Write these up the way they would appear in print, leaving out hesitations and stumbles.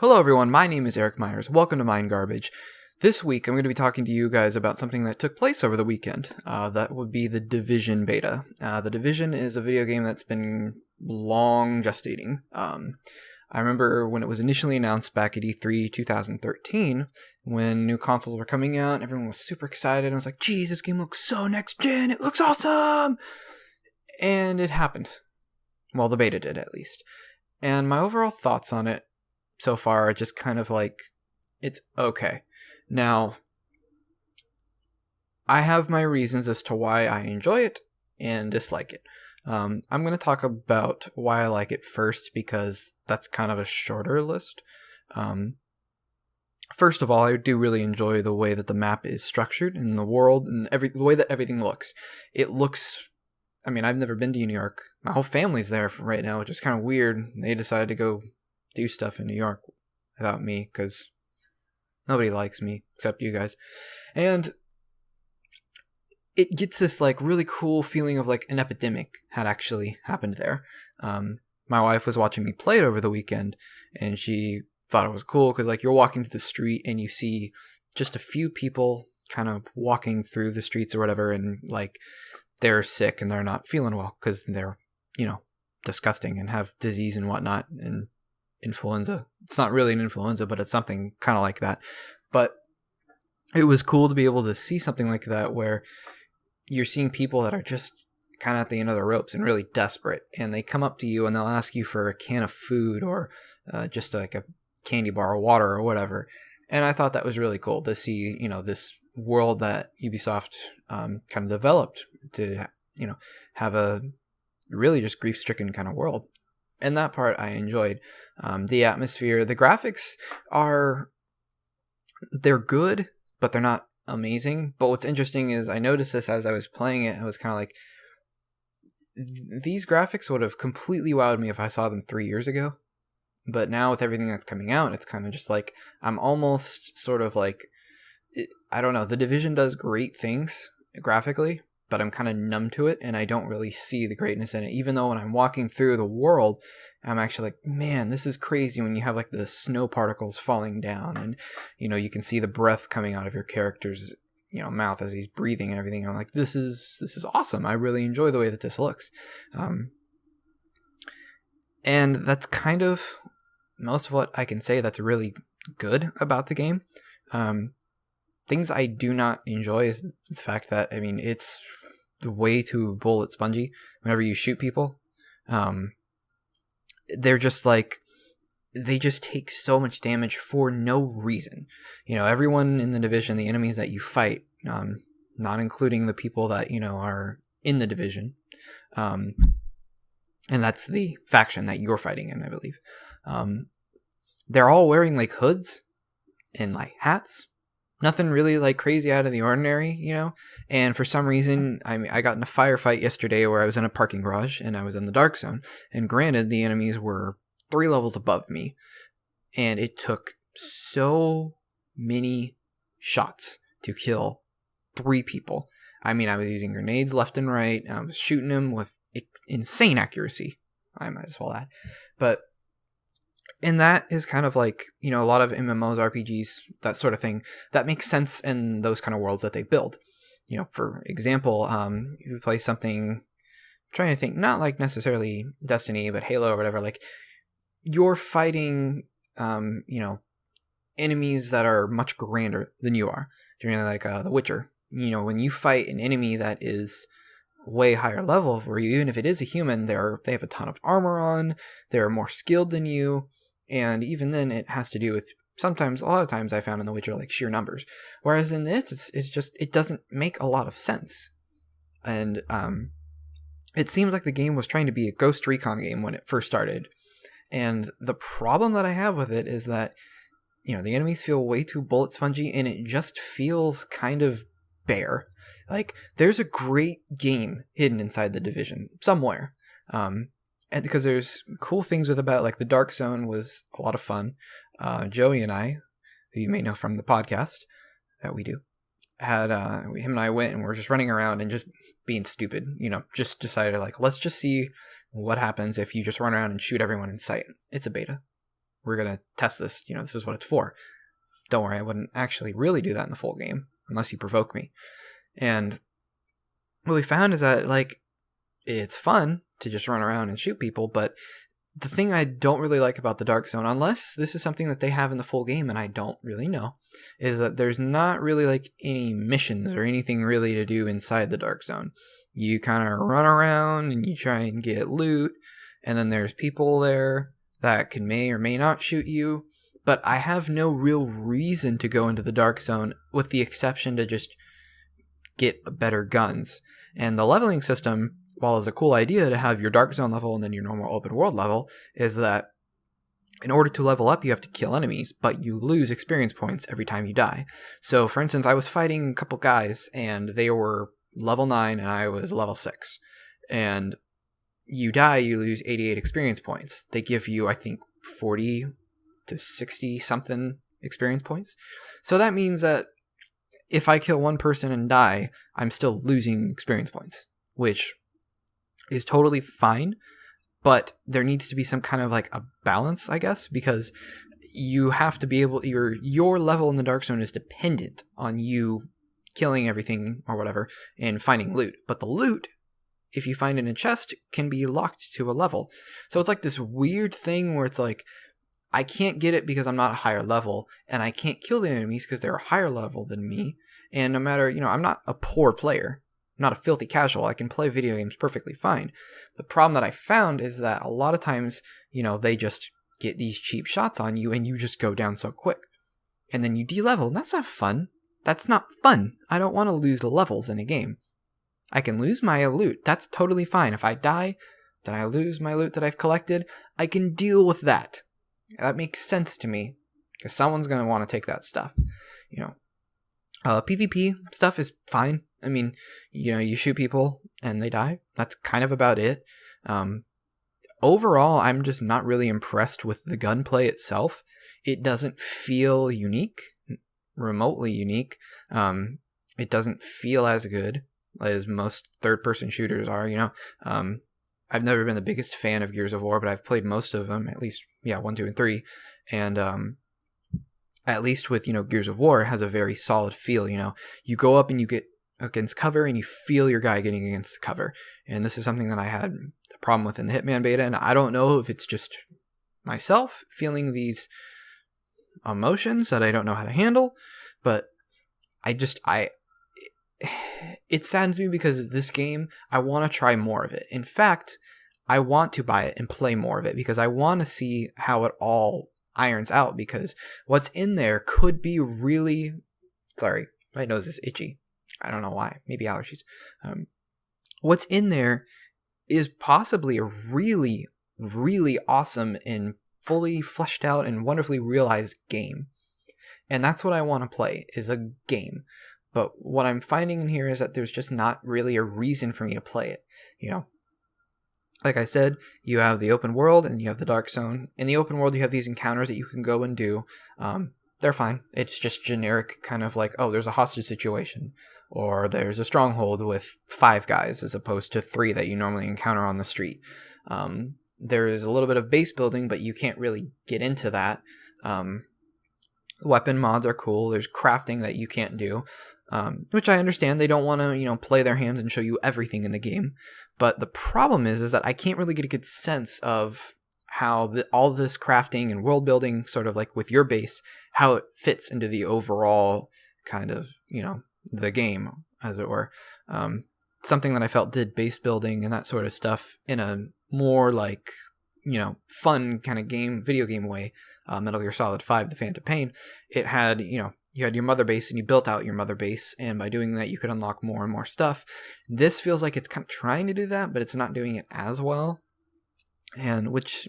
Hello everyone, my name is Eric Myers. Welcome to Mind Garbage. This week I'm going to be talking to you guys about something that took place over the weekend. That would be the Division beta. The Division is a video game that's been long gestating. I remember when it was initially announced back at E3 2013, when new consoles were coming out, everyone was super excited. I was like, geez, this game looks so next gen, it looks awesome! And it happened. Well, the beta did at least. And my overall thoughts on it so far are just kind of like, it's okay. Now, I have my reasons as to why I enjoy it and dislike it. I'm going to talk about why I like it first because that's kind of a shorter list. First of all, I do really enjoy the way that the map is structured and the world and the way that everything looks. It looks, I mean, I've never been to New York. My whole family's there right now, which is kind of weird. They decided to go do stuff in New York without me because nobody likes me except you guys. And it gets this like really cool feeling of like an epidemic had actually happened there. My wife was watching me play it over the weekend and she thought it was cool because like you're walking through the street and you see just a few people kind of walking through the streets or whatever, and like they're sick and they're not feeling well because they're, disgusting and have disease and whatnot and influenza. It's not really an influenza, but it's something kind of like that. But it was cool to be able to see something like that where you're seeing people that are just kind of at the end of their ropes and really desperate, and they come up to you and they'll ask you for a can of food or just like a candy bar or water or whatever. And I thought that was really cool to see, this world that Ubisoft kind of developed to, have a really just grief-stricken kind of world. And that part I enjoyed. The atmosphere, the graphics they're good, but they're not amazing. But what's interesting is I noticed this as I was playing it. I was kind of like, these graphics would have completely wowed me if I saw them 3 years ago. But now with everything that's coming out, it's kind of just like, I'm almost sort of like, I don't know, The Division does great things graphically, but I'm kind of numb to it and I don't really see the greatness in it. Even though when I'm walking through the world, I'm actually like, man, this is crazy when you have like the snow particles falling down and, you can see the breath coming out of your character's, mouth as he's breathing and everything. I'm like, this is awesome. I really enjoy the way that this looks. And that's kind of most of what I can say that's really good about the game. Things I do not enjoy is the fact that, it's way too bullet spongy whenever you shoot people. They're just like, they just take so much damage for no reason. Everyone in the Division, the enemies that you fight, not including the people that, are in the Division, and that's the faction that you're fighting in, I believe. They're all wearing like hoods and like hats. Nothing really like crazy out of the ordinary, and for some reason, I got in a firefight yesterday where I was in a parking garage and I was in the dark zone, and granted the enemies were 3 levels above me, and it took so many shots to kill 3 people. I was using grenades left and right, I was shooting them with insane accuracy, I might as well add, and that is kind of like, a lot of MMOs, RPGs, that sort of thing, that makes sense in those kind of worlds that they build. For example, if you play something, I'm trying to think, not like necessarily Destiny, but Halo or whatever, like, you're fighting, enemies that are much grander than you are. Like The Witcher. When you fight an enemy that is way higher level for you, even if it is a human, they have a ton of armor on, they're more skilled than you. And even then, it has to do with a lot of times I found in The Witcher, like sheer numbers. Whereas in this, it's just, it doesn't make a lot of sense. And it seems like the game was trying to be a Ghost Recon game when it first started. And the problem that I have with it is that, the enemies feel way too bullet spongy and it just feels kind of bare. Like, there's a great game hidden inside the Division somewhere. And because there's cool things about, like, the Dark Zone was a lot of fun. Joey and I, who you may know from the podcast that we do, had, him and I went and we're just running around and just being stupid, just decided, like, let's just see what happens if you just run around and shoot everyone in sight. It's a beta. we're going to test this. This is what it's for. Don't worry, I wouldn't actually really do that in the full game unless you provoke me. And what we found is that, like, it's fun to just run around and shoot people, but the thing I don't really like about the Dark Zone, unless this is something that they have in the full game and I don't really know, is that there's not really like any missions or anything really to do inside the Dark Zone. You kind of run around and you try and get loot, and then there's people there that may or may not shoot you, but I have no real reason to go into the Dark Zone with the exception to just get better guns. And the leveling system, while it's a cool idea to have your Dark Zone level and then your normal open world level, is that in order to level up, you have to kill enemies, but you lose experience points every time you die. So, for instance, I was fighting a couple guys, and they were level 9, and I was level 6. And you die, you lose 88 experience points. They give you, I think, 40 to 60-something experience points. So that means that if I kill one person and die, I'm still losing experience points, which is totally fine, but there needs to be some kind of like a balance, I guess, because you have to be able, your level in the Dark Zone is dependent on you killing everything or whatever and finding loot. But the loot, if you find it in a chest, can be locked to a level. So it's like this weird thing where it's like, I can't get it because I'm not a higher level, and I can't kill the enemies because they're a higher level than me. And no matter, I'm not a poor player. I'm not a filthy casual. I can play video games perfectly fine. The problem that I found is that a lot of times, they just get these cheap shots on you and you just go down so quick. And then you de-level, and that's not fun. That's not fun. I don't want to lose the levels in a game. I can lose my loot. That's totally fine. If I die, then I lose my loot that I've collected. I can deal with that. That makes sense to me, because someone's going to want to take that stuff. PvP stuff is fine. I mean, you shoot people and they die. That's kind of about it. Overall, I'm just not really impressed with the gunplay itself. It doesn't feel unique, remotely unique. It doesn't feel as good as most third-person shooters are, I've never been the biggest fan of Gears of War, but I've played most of them, at least, 1, 2, and 3. And at least with, Gears of War, it has a very solid feel, You go up and you get against cover and you feel your guy getting against the cover. And this is something that I had a problem with in the Hitman beta, and I don't know if it's just myself feeling these emotions that I don't know how to handle, but it saddens me because this game, I want to try more of it. In fact, I want to buy it and play more of it because I want to see how it all irons out, because what's in there could be really... Sorry, my nose is itchy. I don't know why. Maybe allergies. What's in there is possibly a really, really awesome and fully fleshed out and wonderfully realized game. And that's what I want to play, is a game. But what I'm finding in here is that there's just not really a reason for me to play it. Like I said, you have the open world and you have the Dark Zone. In the open world, you have these encounters that you can go and do. They're fine. It's just generic kind of like, oh, there's a hostage situation. Or there's a stronghold with 5 guys as opposed to 3 that you normally encounter on the street. There is a little bit of base building, but you can't really get into that. Weapon mods are cool. There's crafting that you can't do. Which I understand. They don't want to, play their hands and show you everything in the game. But the problem is that I can't really get a good sense of how all this crafting and world building, sort of like with your base, how it fits into the overall kind of, the game, as it were. Something that I felt did base building and that sort of stuff in a more like, fun kind of video game way. Metal Gear Solid 5, The Phantom Pain, it had, you had your mother base and you built out your mother base, and by doing that you could unlock more and more stuff. This feels like it's kind of trying to do that, but it's not doing it as well, and which,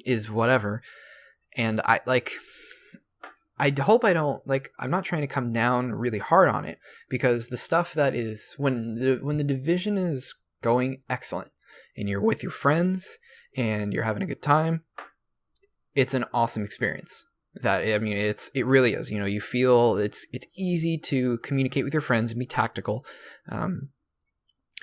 is whatever. And I hope I don't, I'm not trying to come down really hard on it, because the stuff that is, when the Division is going excellent and you're with your friends and you're having a good time, it's an awesome experience. It really is. You feel it's easy to communicate with your friends and be tactical.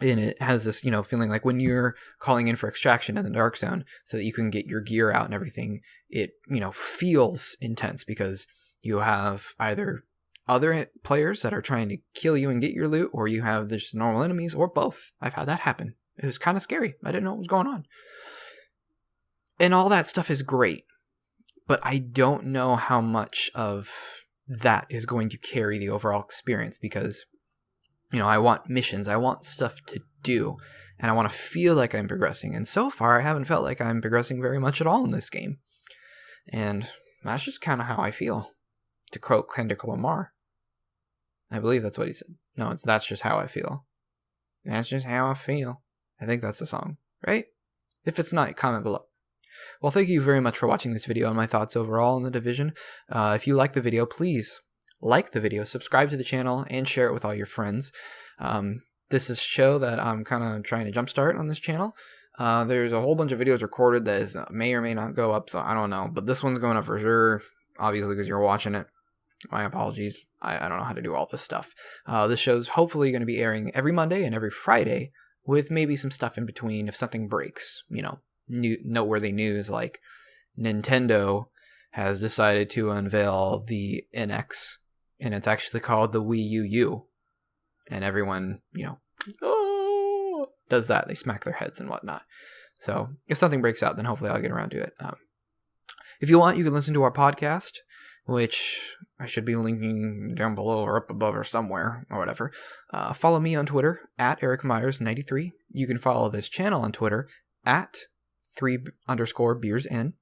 And it has this, feeling like when you're calling in for extraction in the Dark Zone so that you can get your gear out and everything, it, feels intense because you have either other players that are trying to kill you and get your loot, or you have just normal enemies, or both. I've had that happen. It was kind of scary. I didn't know what was going on. And all that stuff is great, but I don't know how much of that is going to carry the overall experience because I want missions, I want stuff to do, and I want to feel like I'm progressing. And so far, I haven't felt like I'm progressing very much at all in this game. And that's just kind of how I feel, to quote Kendrick Lamar. I believe that's what he said. No, that's just how I feel. That's just how I feel. I think that's the song, right? If it's not, comment below. Well, thank you very much for watching this video on my thoughts overall on The Division. If you like the video, please like the video, subscribe to the channel, and share it with all your friends. This is a show that I'm kind of trying to jumpstart on this channel. There's a whole bunch of videos recorded that may or may not go up, so I don't know. But this one's going up for sure, obviously, because you're watching it. My apologies. I don't know how to do all this stuff. This show's hopefully going to be airing every Monday and every Friday, with maybe some stuff in between if something breaks. Noteworthy news like Nintendo has decided to unveil the NX, and it's actually called the Wii U U. And everyone, does that. They smack their heads and whatnot. So if something breaks out, then hopefully I'll get around to it. If you want, you can listen to our podcast, which I should be linking down below or up above or somewhere or whatever. Follow me on Twitter at EricMyers93. You can follow this channel on Twitter at 3_beersn.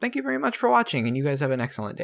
Thank you very much for watching, and you guys have an excellent day.